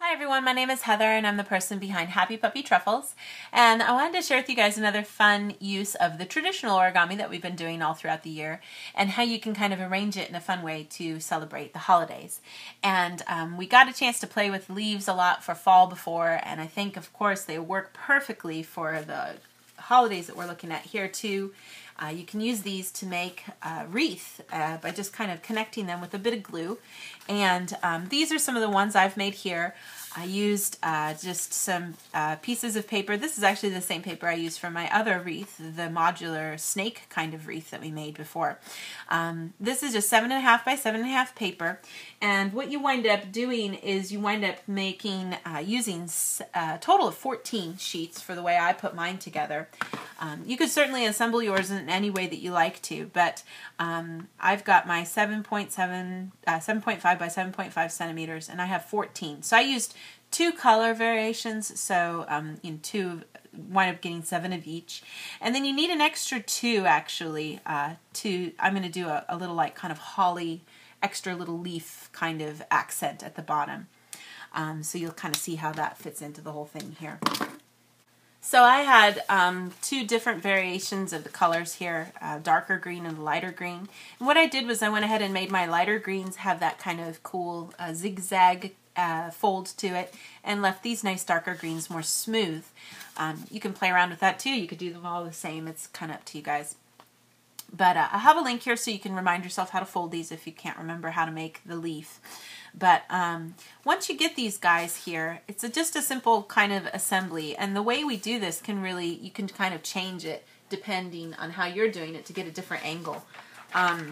Hi everyone, my name is Heather and I'm the person behind happypuppytruffles, and I wanted to share with you guys another fun use of the traditional origami that we've been doing all throughout the year and how you can kind of arrange it in a fun way to celebrate the holidays. And we got a chance to play with leaves a lot for fall before, and I think of course they work perfectly for the holidays that we're looking at here too. You can use these to make a wreath by just kind of connecting them with a bit of glue. And these are some of the ones I've made here. I used just some pieces of paper. This is actually the same paper I used for my other wreath, the modular snake kind of wreath that we made before. This is just 7.5 by 7.5 paper. And what you wind up doing is you wind up making, using a total of 14 sheets for the way I put mine together. You could certainly assemble yours in any way that you like to, but I've got my 7.5 by 7.5 centimeters, and I have 14. So I used 2 color variations, so wind up getting 7 of each. And then you need an extra 2 actually I'm going to do a little like kind of holly, extra little leaf kind of accent at the bottom. So you'll kind of see how that fits into the whole thing here. So I had 2 different variations of the colors here, darker green and lighter green. And what I did was I went ahead and made my lighter greens have that kind of cool zigzag fold to it, and left these nice darker greens more smooth. You can play around with that too. You could do them all the same. It's kind of up to you guys. But I have a link here so you can remind yourself how to fold these if you can't remember how to make the leaf. But once you get these guys here, it's just a simple kind of assembly. And the way we do this you can kind of change it depending on how you're doing it to get a different angle. I'll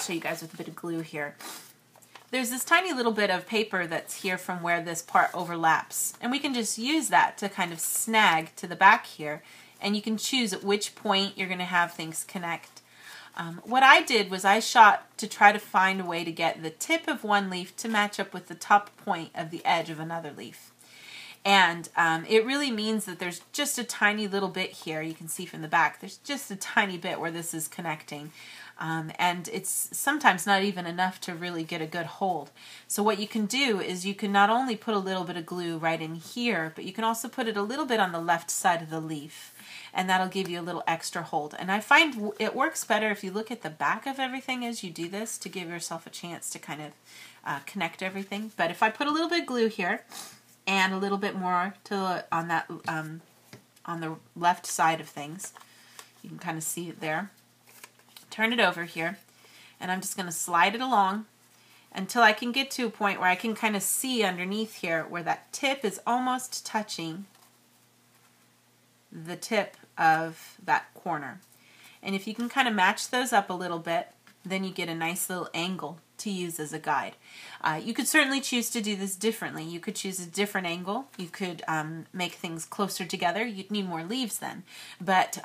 show you guys with a bit of glue here. There's this tiny little bit of paper that's here from where this part overlaps. And we can just use that to kind of snag to the back here. And you can choose at which point you're going to have things connect. What I did was I shot to try to find a way to get the tip of one leaf to match up with the top point of the edge of another leaf. And it really means that there's just a tiny little bit here. You can see from the back, there's just a tiny bit where this is connecting. And it's sometimes not even enough to really get a good hold. So what you can do is you can not only put a little bit of glue right in here, but you can also put it a little bit on the left side of the leaf. And that'll give you a little extra hold. And I find it works better if you look at the back of everything as you do this to give yourself a chance to kind of connect everything. But if I put a little bit of glue here and a little bit more on the left side of things, you can kind of see it there. Turn it over here, and I'm just going to slide it along until I can get to a point where I can kind of see underneath here where that tip is almost touching the tip of that corner. And if you can kind of match those up a little bit, then you get a nice little angle to use as a guide. You could certainly choose to do this differently. You could choose a different angle. You could make things closer together. You'd need more leaves then. But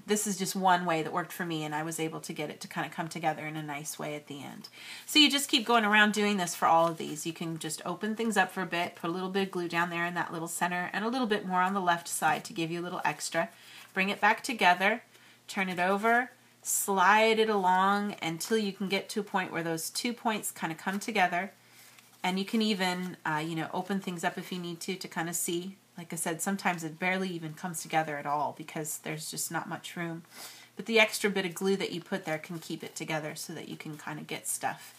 this is just one way that worked for me, and I was able to get it to kind of come together in a nice way at the end. So you just keep going around doing this for all of these. You can just open things up for a bit, put a little bit of glue down there in that little center, and a little bit more on the left side to give you a little extra. Bring it back together, turn it over, slide it along until you can get to a point where those 2 points kind of come together. And you can even, open things up if you need to kind of see. Like I said, sometimes it barely even comes together at all because there's just not much room. But the extra bit of glue that you put there can keep it together so that you can kind of get stuff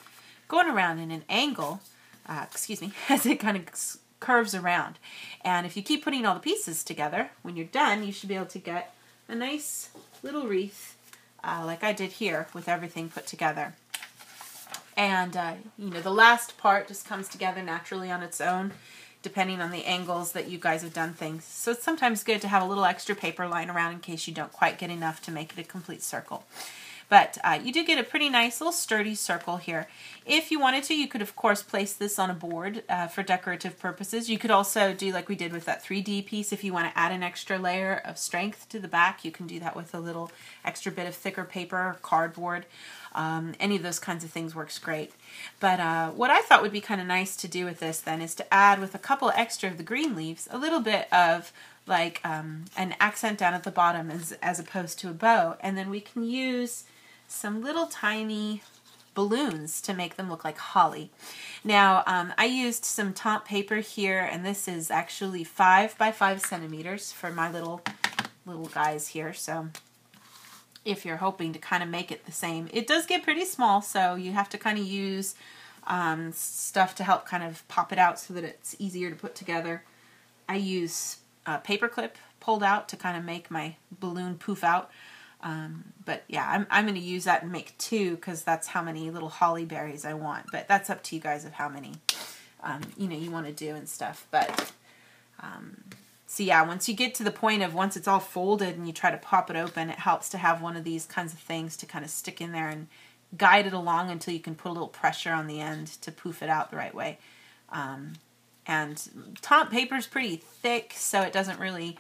going around in an angle, as it kind of curves around. And if you keep putting all the pieces together, when you're done, you should be able to get a nice little wreath like I did here with everything put together. And, the last part just comes together naturally on its own, depending on the angles that you guys have done things. So it's sometimes good to have a little extra paper lying around in case you don't quite get enough to make it a complete circle. But you do get a pretty nice little sturdy circle here. If you wanted to, you could of course place this on a board for decorative purposes. You could also do like we did with that 3D piece. If you want to add an extra layer of strength to the back, you can do that with a little extra bit of thicker paper or cardboard. Any of those kinds of things works great. But what I thought would be kind of nice to do with this then is to add with a couple extra of the green leaves a little bit of like an accent down at the bottom as opposed to a bow. And then we can use some little tiny balloons to make them look like holly. Now, I used some Tomp paper here, and this is actually 5 by 5 centimeters for my little guys here. So if you're hoping to kind of make it the same, it does get pretty small, so you have to kind of use stuff to help kind of pop it out so that it's easier to put together. I use a paper clip pulled out to kind of make my balloon poof out. But yeah, I'm going to use that and make 2 because that's how many little holly berries I want. But that's up to you guys of how many, you want to do and stuff. But, so yeah, once you get to the point of once it's all folded and you try to pop it open, it helps to have one of these kinds of things to kind of stick in there and guide it along until you can put a little pressure on the end to poof it out the right way. And Tomp paper is pretty thick, so it doesn't really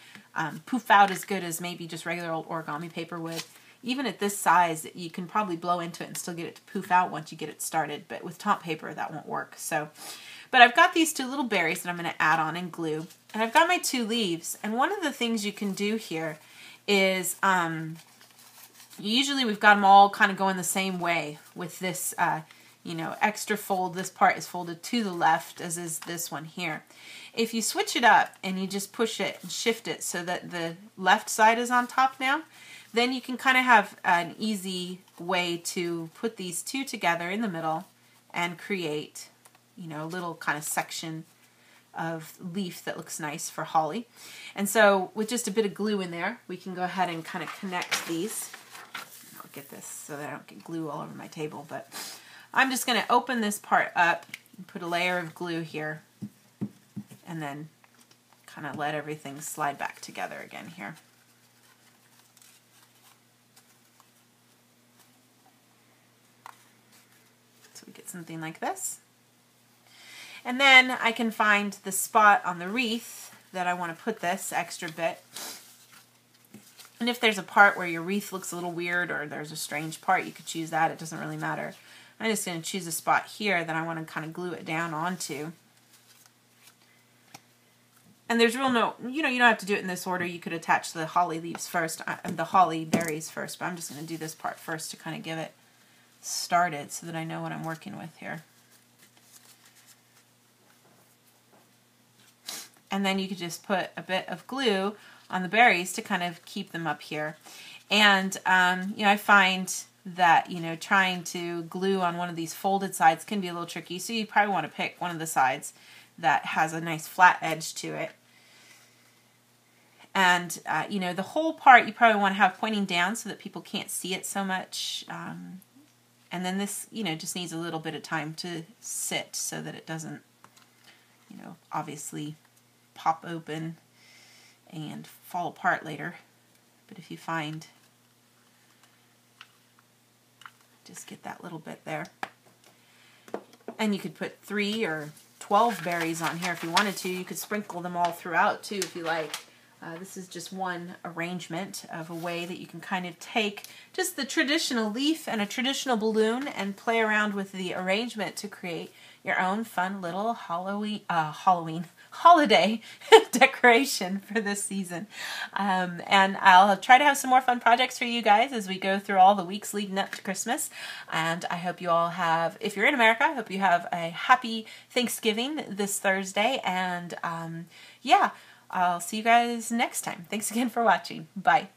poof out as good as maybe just regular old origami paper would. Even at this size, you can probably blow into it and still get it to poof out once you get it started, but with Tomp paper, that won't work. So, but I've got these 2 little berries that I'm going to add on and glue, and I've got my 2 leaves, and one of the things you can do here is, usually we've got them all kind of going the same way with this, extra fold. This part is folded to the left, as is this one here. If you switch it up and you just push it and shift it so that the left side is on top now, then you can kind of have an easy way to put these 2 together in the middle and create, a little kind of section of leaf that looks nice for holly. And so with just a bit of glue in there, we can go ahead and kind of connect these. I'll get this so that I don't get glue all over my table, but I'm just going to open this part up and put a layer of glue here and then kind of let everything slide back together again here. So we get something like this. And then I can find the spot on the wreath that I want to put this extra bit. And if there's a part where your wreath looks a little weird or there's a strange part, you could choose that. It doesn't really matter. I'm just going to choose a spot here that I want to kind of glue it down onto. And there's you don't have to do it in this order. You could attach the holly leaves first, the holly berries first, but I'm just going to do this part first to kind of give it started so that I know what I'm working with here. And then you could just put a bit of glue on the berries to kind of keep them up here. And, I find that, trying to glue on one of these folded sides can be a little tricky, so you probably want to pick one of the sides that has a nice flat edge to it. And, the whole part you probably want to have pointing down so that people can't see it so much. And then this, just needs a little bit of time to sit so that it doesn't, obviously pop open and fall apart later. But if you find, just get that little bit there. And you could put 3 or 12 berries on here if you wanted to. You could sprinkle them all throughout too if you like. This is just one arrangement of a way that you can kind of take just the traditional leaf and a traditional balloon and play around with the arrangement to create your own fun little holiday decoration for this season. And I'll try to have some more fun projects for you guys as we go through all the weeks leading up to Christmas. And I hope you all have, if you're in America, I hope you have a happy Thanksgiving this Thursday. And yeah, I'll see you guys next time. Thanks again for watching. Bye.